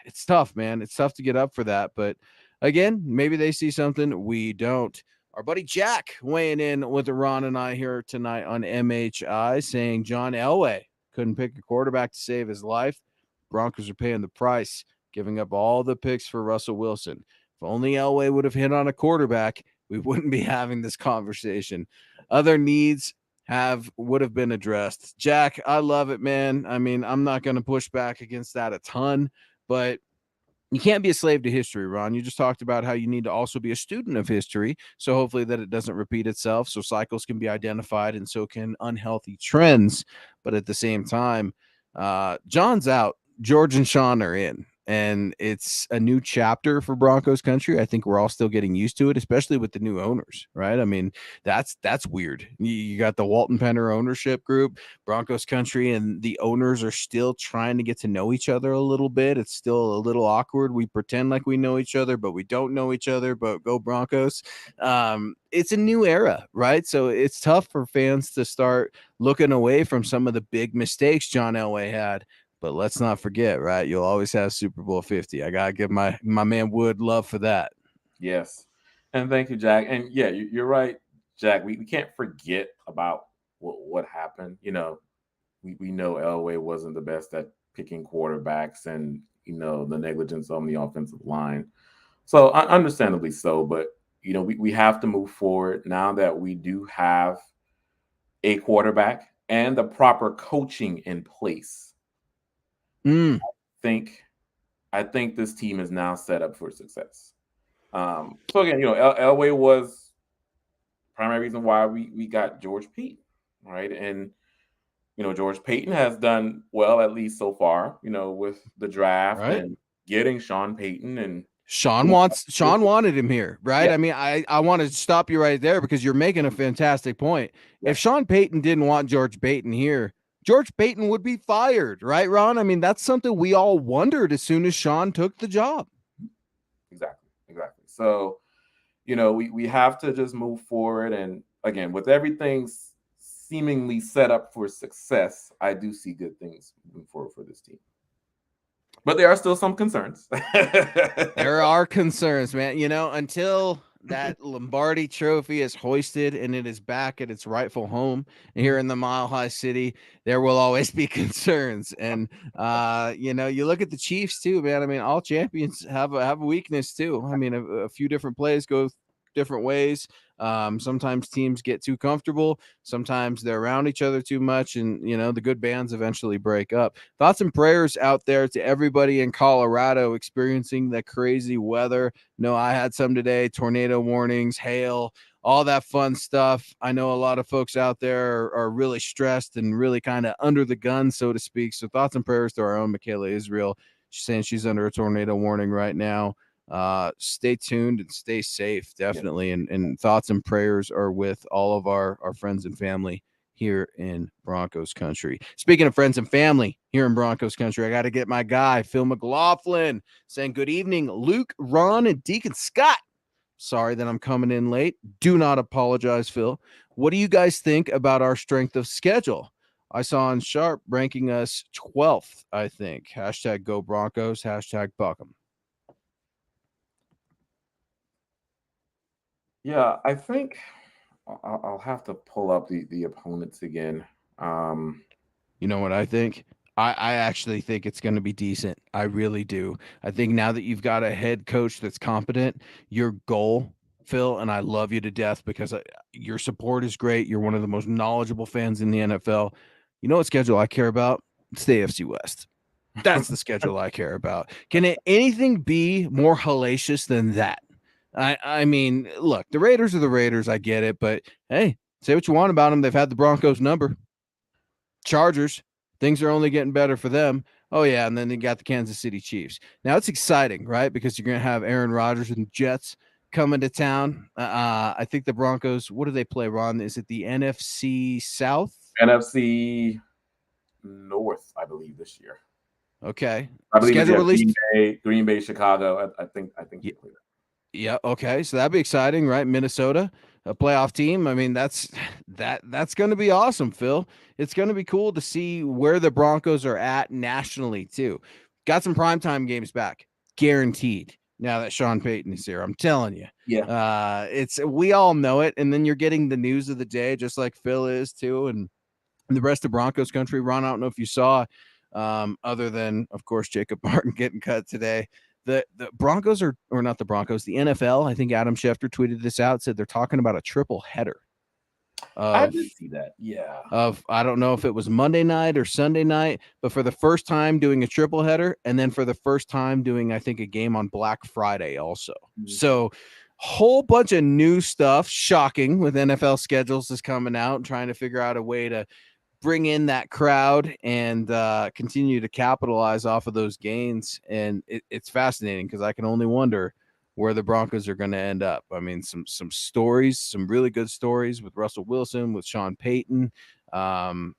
it's tough, man. It's tough to get up for that. But again, maybe they see something we don't. Our buddy Jack weighing in with Ron and I here tonight on MHI, saying John Elway couldn't pick a quarterback to save his life. Broncos are paying the price. giving up all the picks for Russell Wilson. If only Elway would have hit on a quarterback, we wouldn't be having this conversation. Other needs would have been addressed. Jack, I love it, man. I mean, I'm not going to push back against that a ton, but you can't be a slave to history, Ron. You just talked about how you need to also be a student of history. So hopefully that it doesn't repeat itself. So cycles can be identified and so can unhealthy trends. But at the same time, John's out. George and Sean are in. And it's a new chapter for Broncos country. I think we're all still getting used to it, especially with the new owners, right? I mean, that's weird. You got the Walton Penner ownership group, Broncos country, and the owners are still trying to get to know each other a little bit. It's still a little awkward. We pretend like we know each other, but we don't know each other. But go Broncos! It's a new era, right? So it's tough for fans to start looking away from some of the big mistakes John Elway had. But let's not forget, right? You'll always have Super Bowl 50. I gotta give my man Wood love for that. Yes. And thank you, Jack. And yeah, you're right, Jack. We can't forget about what happened. We know Elway wasn't the best at picking quarterbacks and, the negligence on the offensive line. So understandably so, but, we have to move forward now that we do have a quarterback and the proper coaching in place. Mm. I think this team is now set up for success. So again, Elway was primary reason why we got George Payton, right? And George Payton has done well, at least so far, with the draft Right. and getting Sean Payton and Sean wanted him here, right? yeah, I mean, I want to stop you right there because you're making a fantastic point. yeah, If Sean Payton didn't want George Payton here, George Payton would be fired, right, Ron? I mean, that's something we all wondered as soon as Sean took the job. exactly. So, we have to just move forward. And again, with everything seemingly set up for success, I do see good things moving forward for this team. But there are still some concerns. There are concerns, man. Until that Lombardi trophy is hoisted and it is back at its rightful home here in the Mile High City, there will always be concerns. And you look at the Chiefs too, man. I mean, all champions have a weakness too. I mean, a few different plays go different ways. Sometimes teams get too comfortable. Sometimes they're around each other too much, and the good bands eventually break up. Thoughts and prayers out there to everybody in Colorado experiencing the crazy weather. No, I had some today. Tornado warnings, hail, all that fun stuff. I know a lot of folks out there are really stressed and really kind of under the gun, so to speak. So thoughts and prayers to our own Michaela Israel. She's saying she's under a tornado warning right now. Stay tuned and stay safe, definitely. And thoughts and prayers are with all of our friends and family here in Broncos country. Speaking of friends and family here in Broncos country, I got to get my guy, Phil McLaughlin, saying good evening, Luke, Ron, and Deacon Scott. Sorry that I'm coming in late. Do not apologize, Phil. What do you guys think about our strength of schedule? I saw on Sharp ranking us 12th, I think. Hashtag go Broncos, hashtag Buckham. Yeah, I think I'll have to pull up the opponents again. You know what I think? I actually think it's going to be decent. I really do. I think now that you've got a head coach that's competent, your goal, Phil, and I love you to death because your support is great. You're one of the most knowledgeable fans in the NFL. You know what schedule I care about? It's the AFC West. That's the schedule I care about. Can anything be more hellacious than that? I mean, look, the Raiders are the Raiders. I get it, but hey, say what you want about them. They've had the Broncos number. Chargers, things are only getting better for them. Oh, yeah, and then they got the Kansas City Chiefs. Now, it's exciting, right, because you're going to have Aaron Rodgers and the Jets coming to town. I think the Broncos, what do they play, Ron? Is it the NFC South? NFC North, I believe, this year. Okay. I believe Schedule released. Green Bay, Chicago. I think Yeah. Okay. So that'd be exciting, right? Minnesota, a playoff team. I mean, that's going to be awesome, Phil. It's going to be cool to see where the Broncos are at nationally too. Got some primetime games back, guaranteed. Now that Sean Payton is here, I'm telling you. Yeah. We all know it, and then you're getting the news of the day, just like Phil is too, and the rest of Broncos country. Ron, I don't know if you saw other than, of course, Jacob Martin getting cut today. The Broncos are, or not the Broncos, the NFL. I think Adam Schefter tweeted this out, said they're talking about a triple header I of did see that. Yeah. I don't know if it was Monday night or Sunday night, but for the first time doing a triple header, and then for the first time doing, I think, a game on Black Friday also. Mhm. So whole bunch of new stuff, shocking, with NFL schedules is coming out and trying to figure out a way to bring in that crowd and continue to capitalize off of those gains. And it's fascinating because I can only wonder where the Broncos are going to end up. I mean, some stories, some really good stories with Russell Wilson, with Sean Payton. Um,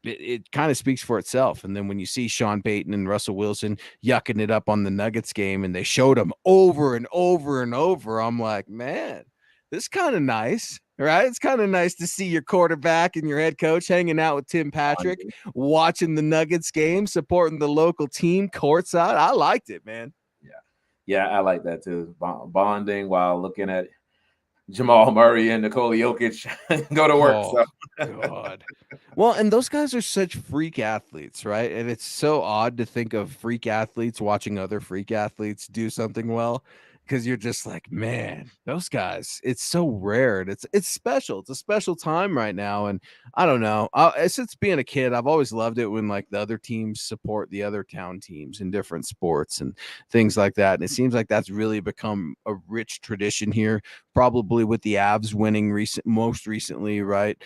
it kind of speaks for itself. And then when you see Sean Payton and Russell Wilson yucking it up on the Nuggets game, and they showed them over and over and over, I'm like, man, this is kind of nice, right? It's kind of nice to see your quarterback and your head coach hanging out with Tim Patrick, Bonding. watching the Nuggets game, supporting the local team courtside. I liked it, man. Yeah. Yeah, I like that too. Bonding while looking at Jamal Murray and Nikola Jokic go to work. Oh, So God. Well, and those guys are such freak athletes, right? And it's so odd to think of freak athletes watching other freak athletes do something well, because you're just like, man, those guys, it's so rare and it's special. It's a special time right now. And I don't know. Since being a kid, I've always loved it when like the other teams support the other town teams in different sports and things like that. And it seems like that's really become a rich tradition here, probably with the Avs winning most recently, right?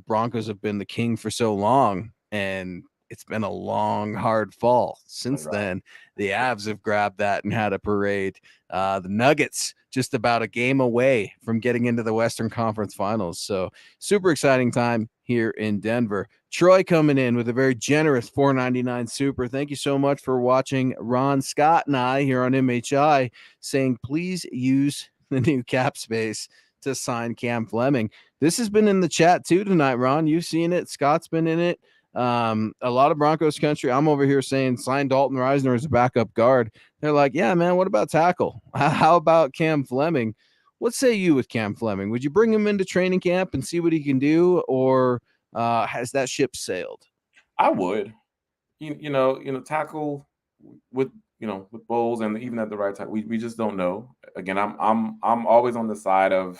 Broncos have been the king for so long, and it's been a long, hard fall since right. then. The Avs have grabbed that and had a parade. The Nuggets just about a game away from getting into the Western Conference Finals. So super exciting time here in Denver. Troy coming in with a very generous 4.99 super. Thank you so much for watching. Ron, Scott, and I here on MHI saying please use the new cap space to sign Cam Fleming. This has been in the chat too tonight, Ron. You've seen it. Scott's been in it. A lot of Broncos country. I'm over here saying sign Dalton Reisner as a backup guard. They're like, yeah, man, what about tackle? How about Cam Fleming? What say you with Cam Fleming? Would you bring him into training camp and see what he can do, or has that ship sailed? I would. Tackle with with Bowles and even at the right time. We just don't know. Again, I'm always on the side of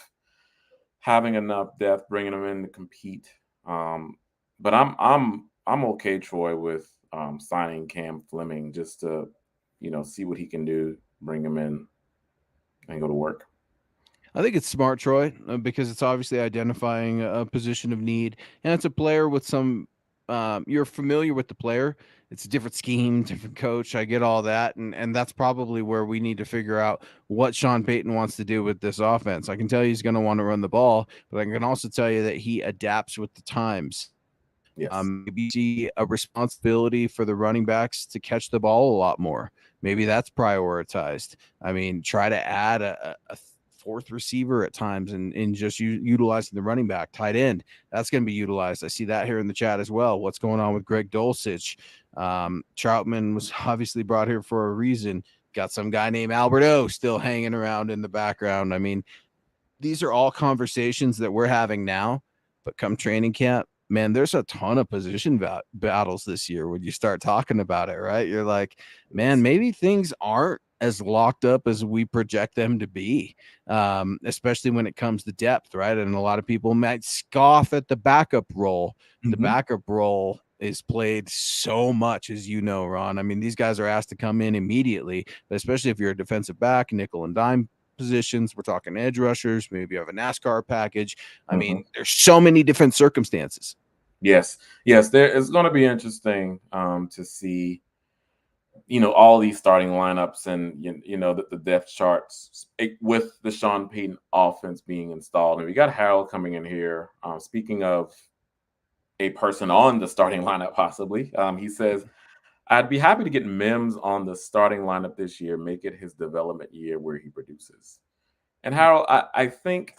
having enough depth, bringing them in to compete. But I'm okay, Troy, with signing Cam Fleming just to see what he can do, bring him in, and go to work. I think it's smart, Troy, because it's obviously identifying a position of need, and it's a player with some. You're familiar with the player. It's a different scheme, different coach. I get all that, and that's probably where we need to figure out what Sean Payton wants to do with this offense. I can tell you he's going to want to run the ball, but I can also tell you that he adapts with the times. Yes. Maybe see a responsibility for the running backs to catch the ball a lot more. Maybe that's prioritized. I mean, try to add a fourth receiver at times and just utilizing the running back, tight end. That's going to be utilized. I see that here in the chat as well. What's going on with Greg Dulcich? Troutman was obviously brought here for a reason. Got some guy named Albert O still hanging around in the background. I mean, these are all conversations that we're having now, but come training camp, man, there's a ton of position battles this year when you start talking about it, right? You're like, man, Yes. maybe things aren't as locked up as we project them to be, especially when it comes to depth, right? And a lot of people might scoff at the backup role. The Hmm. backup role is played so much, as you know, Ron. I mean, these guys are asked to come in immediately, but especially if you're a defensive back, nickel and dime positions. We're talking edge rushers. Maybe you have a NASCAR package. I Hmm. mean, there's so many different circumstances. Yes. Yes. There is going to be interesting to see all these starting lineups and the depth charts with the Sean Payton offense being installed. And we got Harold coming in here. Speaking of a person on the starting lineup, possibly, he says, "I'd be happy to get Mims on the starting lineup this year. Make it his development year where he produces." And Harold, I think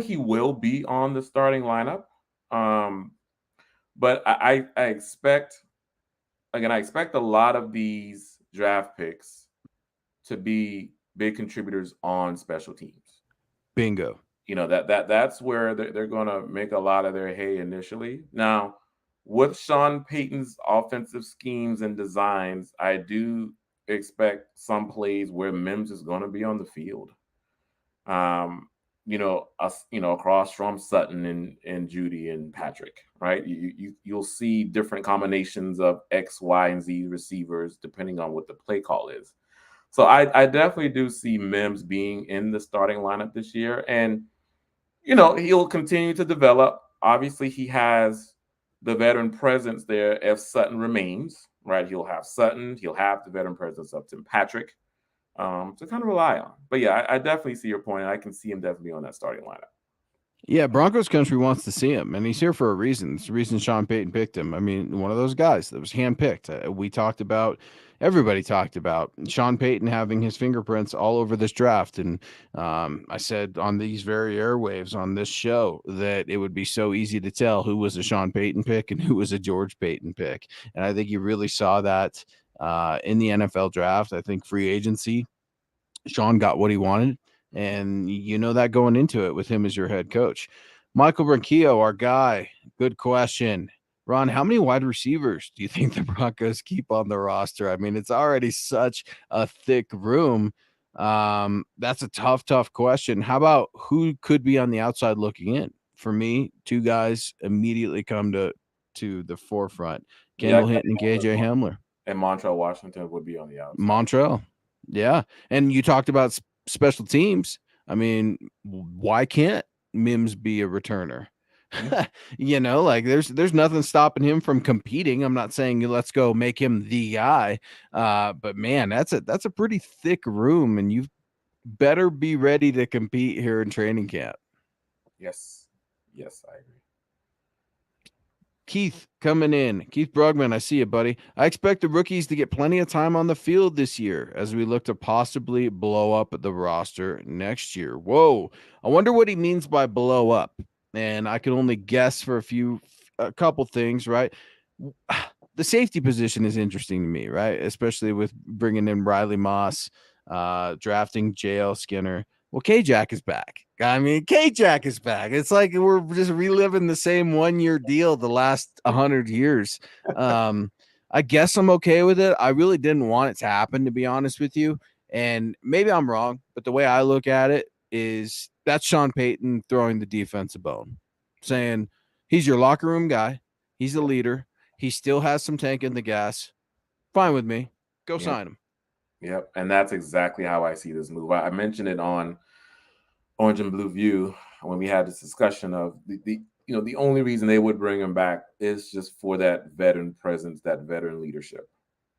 he will be on the starting lineup, um, but I expect again, I expect a lot of these draft picks to be big contributors on special teams. Bingo. That's where they're going to make a lot of their hay initially. Now, with Sean Payton's offensive schemes and designs, I do expect some plays where Mims is going to be on the field. Um, across from Sutton and Judy and Patrick, right? You'll see different combinations of X, Y, and Z receivers depending on what the play call is. So I definitely do see Mims being in the starting lineup this year, and he'll continue to develop. Obviously, he has the veteran presence there if Sutton remains, right? He'll have Sutton, he'll have the veteran presence of Tim Patrick to kind of rely on. But yeah, I definitely see your point. I can see him definitely on that starting lineup. Yeah, Broncos country wants to see him, and he's here for a reason. It's the reason Sean Payton picked him. I mean, one of those guys that was handpicked. We talked about, everybody talked about Sean Payton having his fingerprints all over this draft. And I said on these very airwaves on this show that it would be so easy to tell who was a Sean Payton pick and who was a George Payton pick. And I think you really saw that in the NFL draft. I think free agency, Sean got what he wanted, and you know that going into it with him as your head coach. Michael Branquillo, our guy, good question. Ron, how many wide receivers do you think the Broncos keep on the roster? I mean, it's already such a thick room. That's a tough question. How about who could be on the outside looking in? For me, two guys immediately come to the forefront: Yeah, Kendall Hinton and KJ Hamler. and Montreal Washington would be on the outside. Montreal. Yeah. And you talked about special teams. I mean, why can't Mims be a returner? Like there's nothing stopping him from competing. I'm not saying let's go make him the guy. But man, that's a pretty thick room, and you better be ready to compete here in training camp. Yes. Yes, I agree. Keith coming in. Keith Brugman, I see you, buddy. I expect the rookies to get plenty of time on the field this year as we look to possibly blow up the roster next year. Whoa. I wonder what he means by blow up. And I can only guess for a couple things, right? The safety position is interesting to me, right? Especially with bringing in Riley Moss, drafting JL Skinner. Well, K-Jack is back. I mean, K-Jack is back. It's like we're just reliving the same 1-year deal the last 100 years. I guess I'm okay with it. I really didn't want it to happen, to be honest with you. And maybe I'm wrong, but the way I look at it is that's Sean Payton throwing the defense a bone, saying he's your locker room guy. He's a leader. He still has some tank in the gas. Fine with me. Go Yep. sign him. Yep. And that's exactly how I see this move. I mentioned it on Orange and Blue View when we had this discussion of the only reason they would bring him back is just for that veteran presence, that veteran leadership.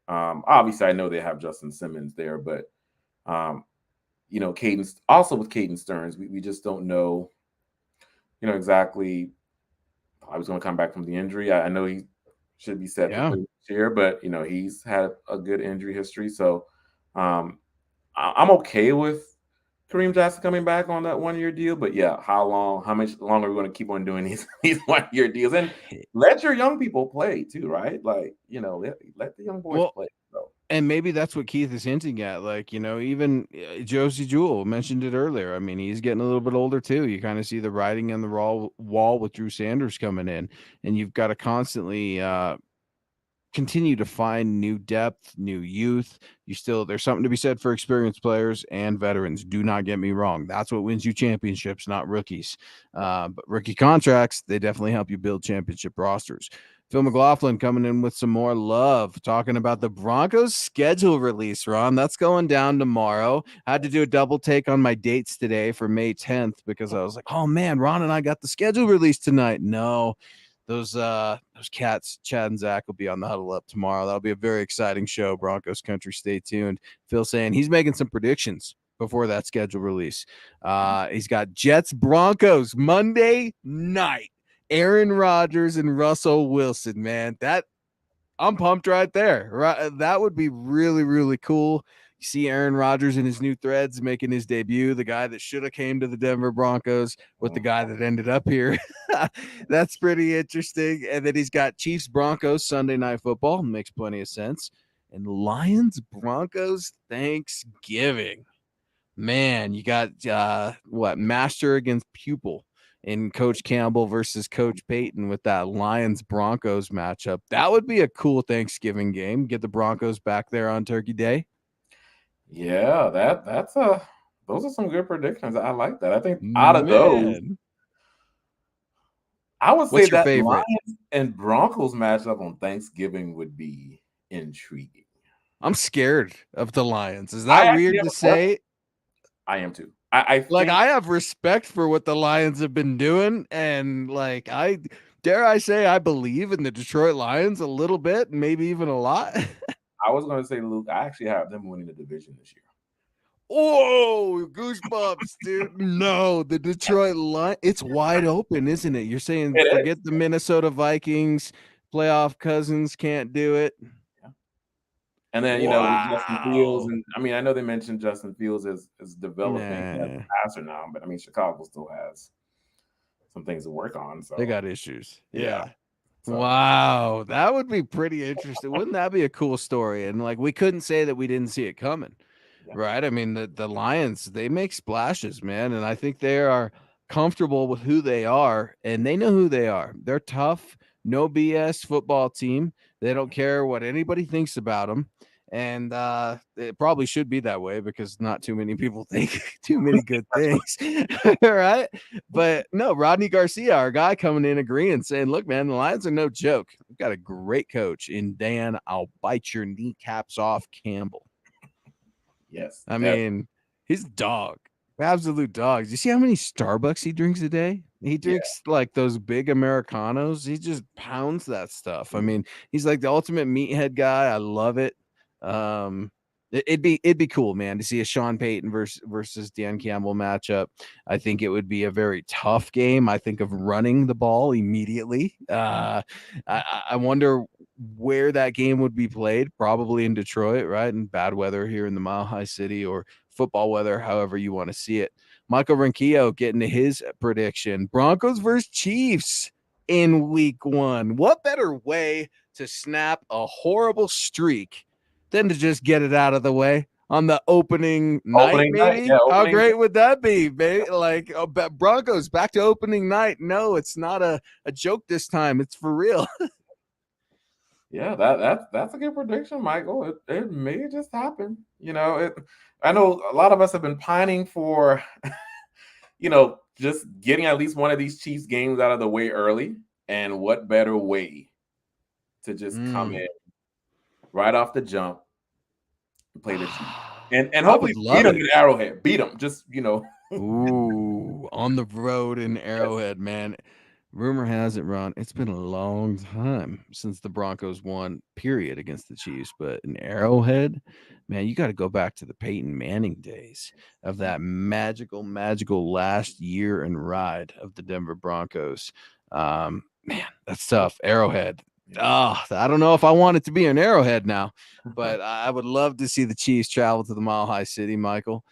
Obviously, I know they have Justin Simmons there, but Caden also with Caden Stearns, we just don't know, exactly how he's going to come back from the injury. I know he should be set to play this year, but he's had a good injury history, so I'm okay with Kareem Jackson coming back on that 1-year deal. But yeah, how much longer are we going to keep on doing these 1-year deals? And let your young people play too, right? Like, let the young boys play. So. And maybe that's what Keith is hinting at. Like, even Josie Jewell mentioned it earlier. I mean, he's getting a little bit older too. You kind of see the writing on the wall with Drew Sanders coming in, and you've got to constantly continue to find new depth, new youth. There's something to be said for experienced players and veterans. Do not get me wrong. That's what wins you championships, not rookies. But rookie contracts, they definitely help you build championship rosters. Phil McLaughlin coming in with some more love, talking about the Broncos schedule release, Ron. That's going down tomorrow. I had to do a double take on my dates today for May 10th because I was like, oh man, Ron and I got the schedule release tonight. No, those cats, Chad and Zach, will be on the Huddle Up tomorrow. That'll be a very exciting show. Broncos country, stay tuned. Phil saying he's making some predictions before that schedule release. He's got Jets Broncos Monday night. Aaron Rodgers and Russell Wilson, man. I'm pumped right there. Right, that would be really, really cool. You see Aaron Rodgers in his new threads making his debut, the guy that should have came to the Denver Broncos with the guy that ended up here. That's pretty interesting. And then he's got Chiefs Broncos Sunday Night Football. Makes plenty of sense. And Lions Broncos Thanksgiving. Man, you got master against pupil in Coach Campbell versus Coach Payton with that Lions Broncos matchup. That would be a cool Thanksgiving game. Get the Broncos back there on Turkey Day. Yeah, that's a those are some good predictions. I like that. I think out of those, Man, I would say what's your that favorite? Lions and Broncos matchup on Thanksgiving would be intriguing. I'm scared of the Lions. Is I that actually weird have to a question. say? I am too. I Like, think I have respect for what the Lions have been doing, and like, I dare I say I believe in the Detroit Lions a little bit, maybe even a lot. I was going to say, Luke, I actually have them winning the division this year. Oh, goosebumps, dude. No, the Detroit Lions, it's wide open, isn't it? You're saying It is. forget the Minnesota Vikings, playoff cousins can't do it. Yeah. And then, with Justin Fields, Wow. and I mean, I know they mentioned Justin Fields is developing as Nah, a passer now, but I mean, Chicago still has some things to work on. they So, got issues. yeah. Yeah. So, Wow, that would be pretty interesting. Wouldn't that be a cool story? And like we couldn't say that we didn't see it coming. yeah. Right? I mean, the Lions, they make splashes, man, and I think they are comfortable with who they are, and they know who they are. They're tough, no BS football team. They don't care what anybody thinks about them, and it probably should be that way because not too many people think too many good things, right? But no, Rodney Garcia, our guy, coming in agreeing, saying, "Look, man, the Lions are no joke. We've got a great coach in Dan. I'll bite your kneecaps off, Campbell." Yes, I definitely. mean, he's a dog, absolute dogs. You see how many Starbucks he drinks a day? He Yeah. drinks like those big Americanos. He just pounds that stuff. I Mhm. mean, he's like the ultimate meathead guy. I love it. Um, it'd be cool, man, to see a Sean Payton versus Dan Campbell matchup. I think it would be a very tough game. I think of running the ball immediately. I wonder where that game would be played, probably in Detroit, right? In bad weather here in the Mile High City, or football weather, however you want to see it. Michael Ronquillo getting to his prediction. Broncos versus Chiefs in week 1. What better way to snap a horrible streak than to just get it out of the way on the opening night, Opening night. maybe? Yeah, How opening. great would that be, baby? Like, Broncos back to opening night. No, it's not a joke this time. It's for real. Yeah, that's a good prediction, Michael. It may just happen. I know a lot of us have been pining for, just getting at least one of these Chiefs games out of the way early. And what better way to just come Mm. in right off the jump and play the Chiefs and I hopefully would beat love them it. in Arrowhead. Beat them, just Ooh, on the road in Yes. Arrowhead, man. Rumor has it, Ron, it's been a long time since the Broncos won, period, against the Chiefs. But in Arrowhead, man, you got to go back to the Peyton Manning days of that magical, magical last year and ride of the Denver Broncos. Man, that's tough. Arrowhead. Oh, I don't know if I want it to be an Arrowhead now, but I would love to see the Chiefs travel to the Mile High City, Michael.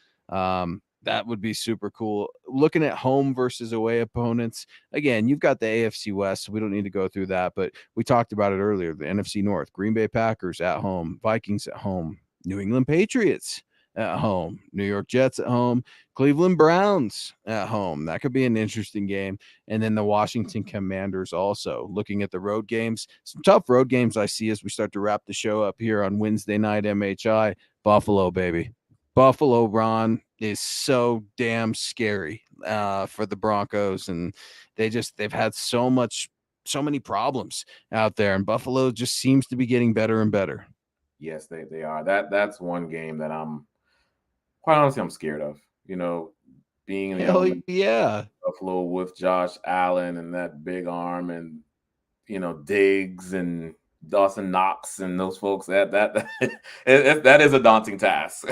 That would be super cool. Looking at home versus away opponents, again, you've got the AFC West, so we don't need to go through that, but we talked about it earlier. The NFC North, Green Bay Packers at home, Vikings at home, New England Patriots at home, New York Jets at home, Cleveland Browns at home. That could be an interesting game. And then the Washington Commanders also. Looking at the road games, some tough road games I see as we start to wrap the show up here on Wednesday night MHI. Buffalo, baby. Buffalo, Ron, is so damn scary for the Broncos, and they've had so many problems out there, and Buffalo just seems to be getting better and better. Yes, they are. That's one game that I'm quite honestly I'm scared of. Being in the Hell element yeah. of Buffalo with Josh Allen and that big arm and Diggs and Dawson Knox and those folks. That that is a daunting task.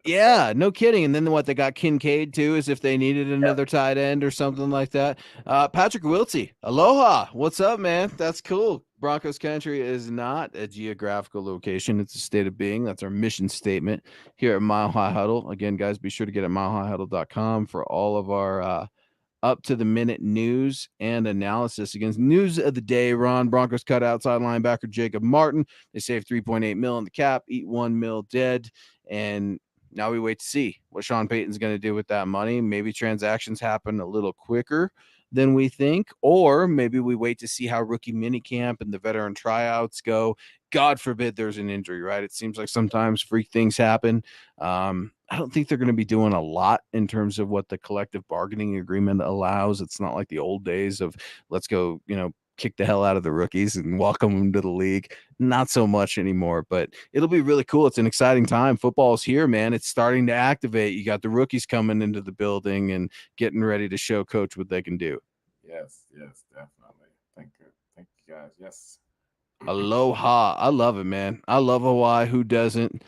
Yeah, no kidding. And then what, they got Kincaid too, as if they needed another tight end or something like that. Patrick Wiltsey, aloha. What's up, man? That's cool. Broncos country is not a geographical location. It's a state of being. That's our mission statement here at Mile High Huddle. Again, guys, be sure to get at milehighhuddle.com for all of our up to the minute news and analysis. Against news of the day, Ron, Broncos cut outside linebacker Jacob Martin. They saved 3.8 mil in the cap, eat 1 mil dead. And Now we wait to see what Sean Payton's going to do with that money. Maybe transactions happen a little quicker than we think, or maybe we wait to see how rookie minicamp and the veteran tryouts go. God forbid there's an injury, right? It seems like sometimes freak things happen. I don't think they're going to be doing a lot in terms of what the collective bargaining agreement allows. It's not like the old days of let's go, kick the hell out of the rookies and welcome them to the league. Not so much anymore, but it'll be really cool. It's an exciting time. Football's here, man. It's starting to activate. You got the rookies coming into the building and getting ready to show coach what they can do. Yes, yes, definitely. Thank you guys. Yes. Aloha. I love it, man. I love Hawaii. Who doesn't?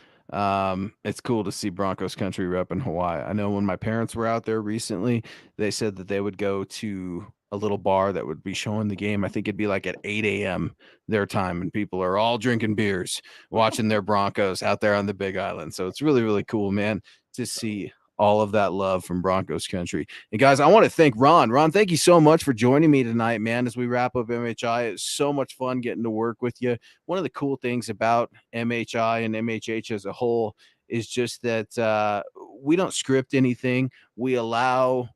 It's cool to see Broncos country rep in Hawaii. I know when my parents were out there recently, they said that they would go to a little bar that would be showing the game. I think it'd be like at 8 a.m. their time, and people are all drinking beers, watching their Broncos out there on the Big Island. So it's really, really cool, man, to see all of that love from Broncos country. And guys, I want to thank Ron. Ron, thank you so much for joining me tonight, man, as we wrap up MHI. It's so much fun getting to work with you. One of the cool things about MHI and MHH as a whole is just that we don't script anything. We allow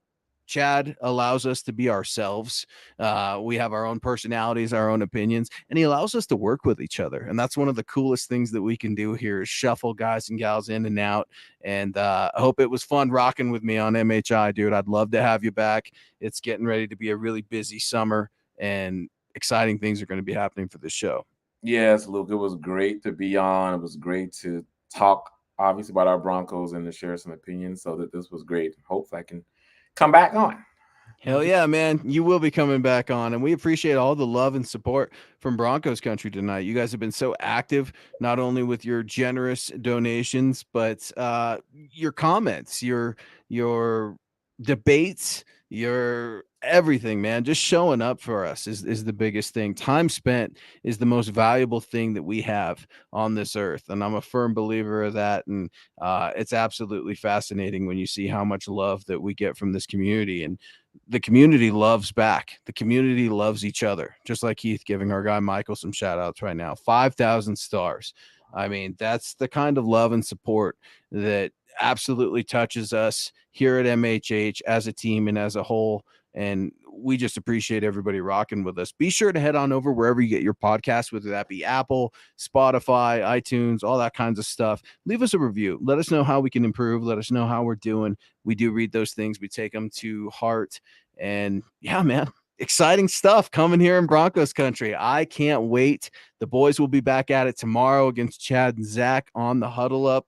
Chad allows us to be ourselves. We have our own personalities, our own opinions, and he allows us to work with each other. And that's one of the coolest things that we can do here is shuffle guys and gals in and out. And I hope it was fun rocking with me on MHI, dude. I'd love to have you back. It's getting ready to be a really busy summer, and exciting things are going to be happening for this show. Yes, Luke, it was great to be on. It was great to talk, obviously, about our Broncos and to share some opinions. So that this was great. Hopefully, I can come back on. Hell yeah, man. You will be coming back on. And we appreciate all the love and support from Broncos country tonight. You guys have been so active, not only with your generous donations, but your comments, your debates, your everything, man. Just showing up for us is the biggest thing. Time spent is the most valuable thing that we have on this earth. And I'm a firm believer of that. And it's absolutely fascinating when you see how much love that we get from this community. And the community loves back. The community loves each other, just like Keith giving our guy Michael some shout outs right now. 5,000 stars. I mean, that's the kind of love and support that absolutely touches us here at MHH as a team and as a whole. And we just appreciate everybody rocking with us. Be sure to head on over wherever you get your podcast, whether that be Apple, Spotify, iTunes, all that kinds of stuff. Leave us a review. Let us know how we can improve. Let us know how we're doing. We do read those things. We take them to heart. And yeah, man, exciting stuff coming here in Broncos country. I can't wait. The boys will be back at it tomorrow against Chad and Zach on the Huddle Up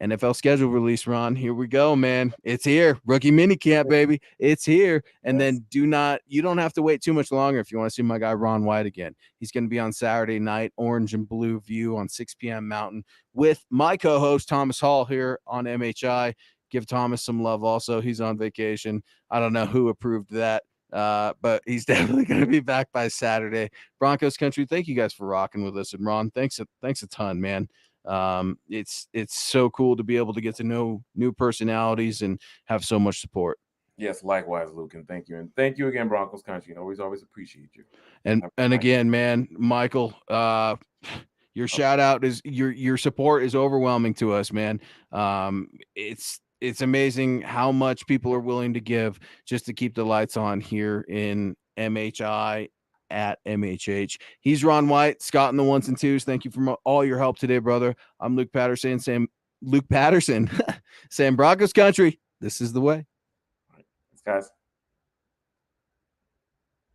NFL schedule release, Ron. Here we go, man. It's here. Rookie minicamp, baby. It's here. And Yes. then you don't have to wait too much longer if you want to see my guy Ron White again. He's going to be on Saturday night, Orange and Blue View on 6 p.m. Mountain with my co-host Thomas Hall here on MHI. Give Thomas some love also. He's on vacation. I don't know who approved that. But he's definitely going to be back by Saturday. Broncos country, thank you guys for rocking with us. And Ron, thanks a ton, man. It's so cool to be able to get to know new personalities and have so much support. Yes, likewise, Luke, and thank you. And thank you again, Broncos country. You know, always appreciate you. And Have and a nice again, man, Michael, your shout out is your support is overwhelming to us, man. It's amazing how much people are willing to give just to keep the lights on here in MHI at MHH. He's Ron White, Scott in the ones and twos. Thank you for all your help today, brother. I'm Luke Patterson, Luke Patterson, saying Broncos country. This is the way. Thanks, guys.